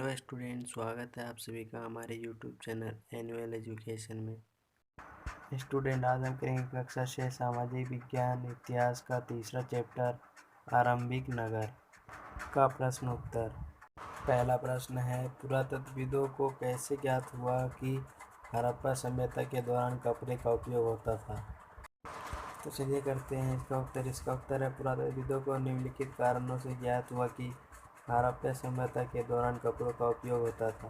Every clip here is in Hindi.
हेलो स्टूडेंट, स्वागत है आप सभी का हमारे यूट्यूब चैनल एनुअल एजुकेशन में। स्टूडेंट, आज हम करेंगे कक्षा 6 सामाजिक विज्ञान इतिहास का तीसरा चैप्टर आरंभिक नगर का प्रश्न उत्तर। पहला प्रश्न है, पुरातत्वविदों को कैसे ज्ञात हुआ कि हड़प्पा सभ्यता के दौरान कपड़े का उपयोग होता था। तो चलिए करते हैं इसका उत्तर। इसका उत्तर है, पुरातत्वविदों को निम्नलिखित कारणों से ज्ञात हुआ कि हड़प्पा सभ्यता के दौरान कपड़ों का उपयोग होता था।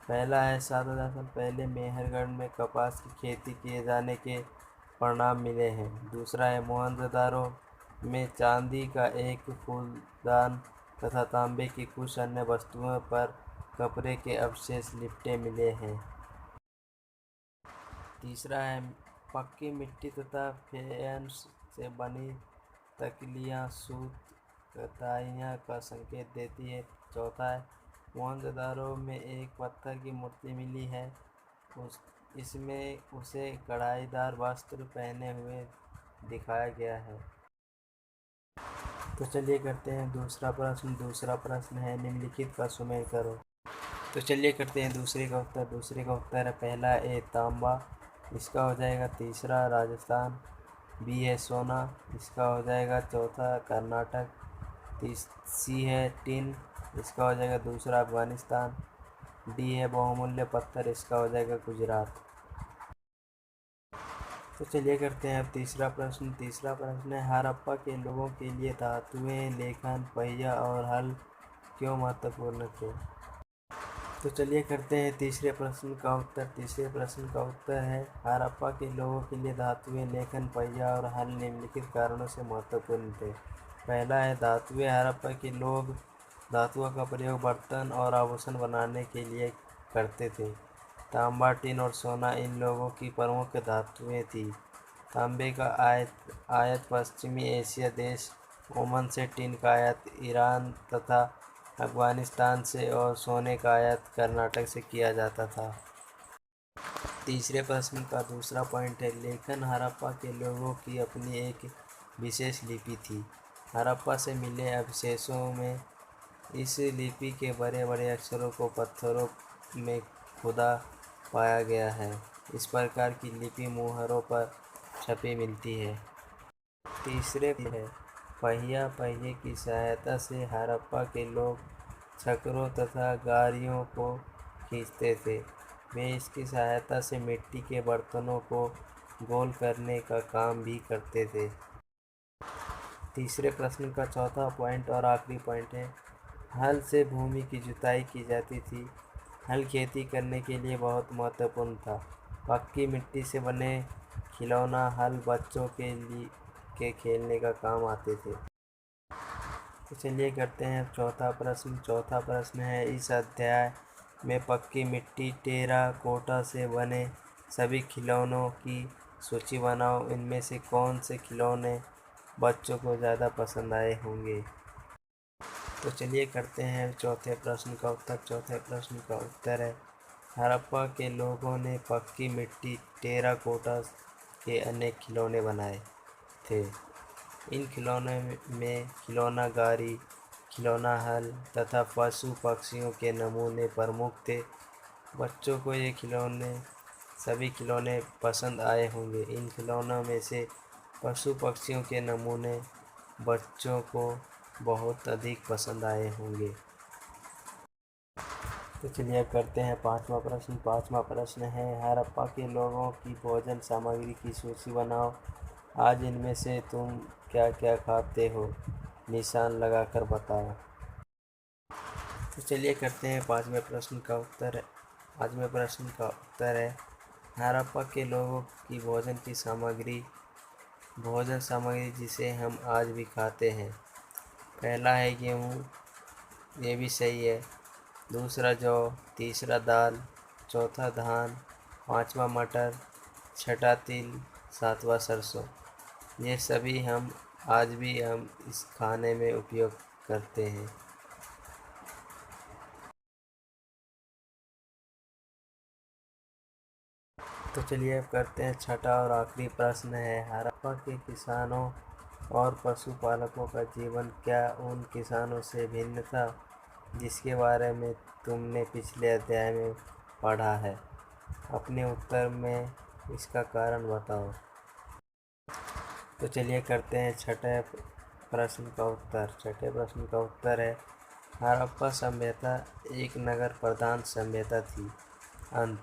पहला है, 7,000 साल पहले मेहरगढ़ में कपास की खेती किए जाने के परिणाम मिले हैं। दूसरा है, मोहनजोदारो में चांदी का एक फूलदान तथा तांबे की कुछ अन्य वस्तुओं पर कपड़े के अवशेष लिपटे मिले हैं। तीसरा है, पक्की मिट्टी तथा फेयंस से बनी तकलियाँ सूत कताइयाँ का संकेत देती है। चौथा है, मोहनजोदारो में एक पत्थर की मूर्ति मिली है, इसमें उसे कढ़ाईदार वस्त्र पहने हुए दिखाया गया है। तो चलिए करते हैं दूसरा प्रश्न। दूसरा प्रश्न है, निम्नलिखित का सुमेर करो। तो चलिए करते हैं दूसरे का उत्तर। दूसरे का उत्तर है, पहला ए तांबा, इसका हो जाएगा। तीसरा राजस्थान, बी है सोना, इसका हो जाएगा। चौथा कर्नाटक, सी है टिन, इसका हो जाएगा दूसरा अफगानिस्तान। डी है बहुमूल्य पत्थर, इसका हो जाएगा गुजरात। तो चलिए करते हैं अब तीसरा प्रश्न। तीसरा प्रश्न है, हड़प्पा के लोगों के लिए धातुएं, लेखन, पहिया और हल क्यों महत्वपूर्ण थे। तो चलिए करते हैं तीसरे प्रश्न का उत्तर। तीसरे प्रश्न का उत्तर है, हड़प्पा के लोगों के लिए धातुएं, लेखन, पहिया और हल निम्नलिखित कारणों से महत्वपूर्ण थे। पहला है, धातुएं, हड़प्पा के लोग धातुओं का प्रयोग बर्तन और आभूषण बनाने के लिए करते थे। तांबा, टिन और सोना इन लोगों की प्रमुख धातुएं थी। तांबे का आयात पश्चिमी एशिया देश ओमान से, टिन का आयात ईरान तथा अफगानिस्तान से और सोने का आयात कर्नाटक से किया जाता था। तीसरे प्रश्न का दूसरा पॉइंट है, लेखन, हड़प्पा के लोगों की अपनी एक विशेष लिपि थी। हड़प्पा से मिले अवशेषों में इस लिपि के बड़े बड़े अक्षरों को पत्थरों में खुदा पाया गया है। इस प्रकार की लिपि मुहरों पर छपी मिलती है। तीसरे है, पहिए की सहायता से हड़प्पा के लोग छकरों तथा गाड़ियों को खींचते थे। वे इसकी सहायता से मिट्टी के बर्तनों को गोल करने का काम भी करते थे। तीसरे प्रश्न का चौथा पॉइंट और आखिरी पॉइंट है, हल से भूमि की जुताई की जाती थी। हल खेती करने के लिए बहुत महत्वपूर्ण था। पक्की मिट्टी से बने खिलौना हल बच्चों के खेलने का काम आते थे। तो चलिए करते हैं चौथा प्रश्न। चौथा प्रश्न है, इस अध्याय में पक्की मिट्टी, टेराकोटा से बने सभी खिलौनों की सूची बनाओ। इनमें से कौन से खिलौने बच्चों को ज़्यादा पसंद आए होंगे। तो चलिए करते हैं चौथे प्रश्न का उत्तर। चौथे प्रश्न का उत्तर है, हड़प्पा के लोगों ने पक्की मिट्टी, टेराकोटा के अनेक खिलौने बनाए थे। इन खिलौनों में खिलौना गाड़ी, खिलौना हल तथा पशु पक्षियों के नमूने प्रमुख थे। बच्चों को ये सभी खिलौने पसंद आए होंगे। इन खिलौनों में से पशु पक्षियों के नमूने बच्चों को बहुत अधिक पसंद आए होंगे। तो चलिए करते हैं पांचवा प्रश्न। पांचवा प्रश्न है, हड़प्पा के लोगों की भोजन सामग्री की सूची बनाओ। आज इनमें से तुम क्या क्या खाते हो, निशान लगाकर बताओ। तो चलिए करते हैं पांचवें प्रश्न का उत्तर। पांचवें प्रश्न का उत्तर है, हड़प्पा के लोगों की भोजन सामग्री जिसे हम आज भी खाते हैं। पहला है गेहूँ, ये भी सही है। दूसरा जौ, तीसरा दाल, चौथा धान, पांचवा मटर, छठा तिल, सातवां सरसों। ये सभी आज भी हम इस खाने में उपयोग करते हैं। तो चलिए अब करते हैं छठा और आखिरी प्रश्न है, हड़प्पा के किसानों और पशुपालकों का जीवन क्या उन किसानों से भिन्न था। जिसके बारे में तुमने पिछले अध्याय में पढ़ा है। अपने उत्तर में इसका कारण बताओ। तो चलिए करते हैं छठे प्रश्न का उत्तर। छठे प्रश्न का उत्तर है, हड़प्पा सभ्यता एक नगर प्रधान सभ्यता थी। अंत।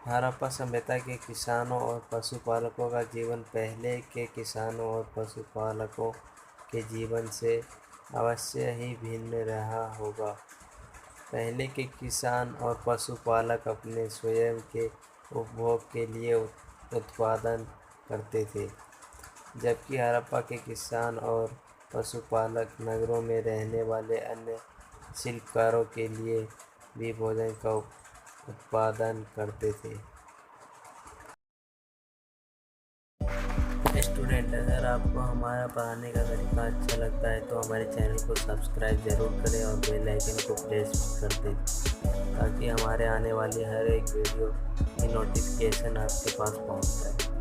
हड़प्पा सभ्यता के किसानों और पशुपालकों का जीवन पहले के किसानों और पशुपालकों के जीवन से अवश्य ही भिन्न रहा होगा। पहले के किसान और पशुपालक अपने स्वयं के उपभोग के लिए उत्पादन करते थे, जबकि हड़प्पा के किसान और पशुपालक नगरों में रहने वाले अन्य शिल्पकारों के लिए भी भोजन का उत्पादन करते थे। स्टूडेंट, अगर आपको हमारा पढ़ाने का तरीका अच्छा लगता है तो हमारे चैनल को सब्सक्राइब ज़रूर करें और बेल आइकन को प्रेस कर दें, ताकि हमारे आने वाली हर एक वीडियो की नोटिफिकेशन आपके पास पहुंच जाए।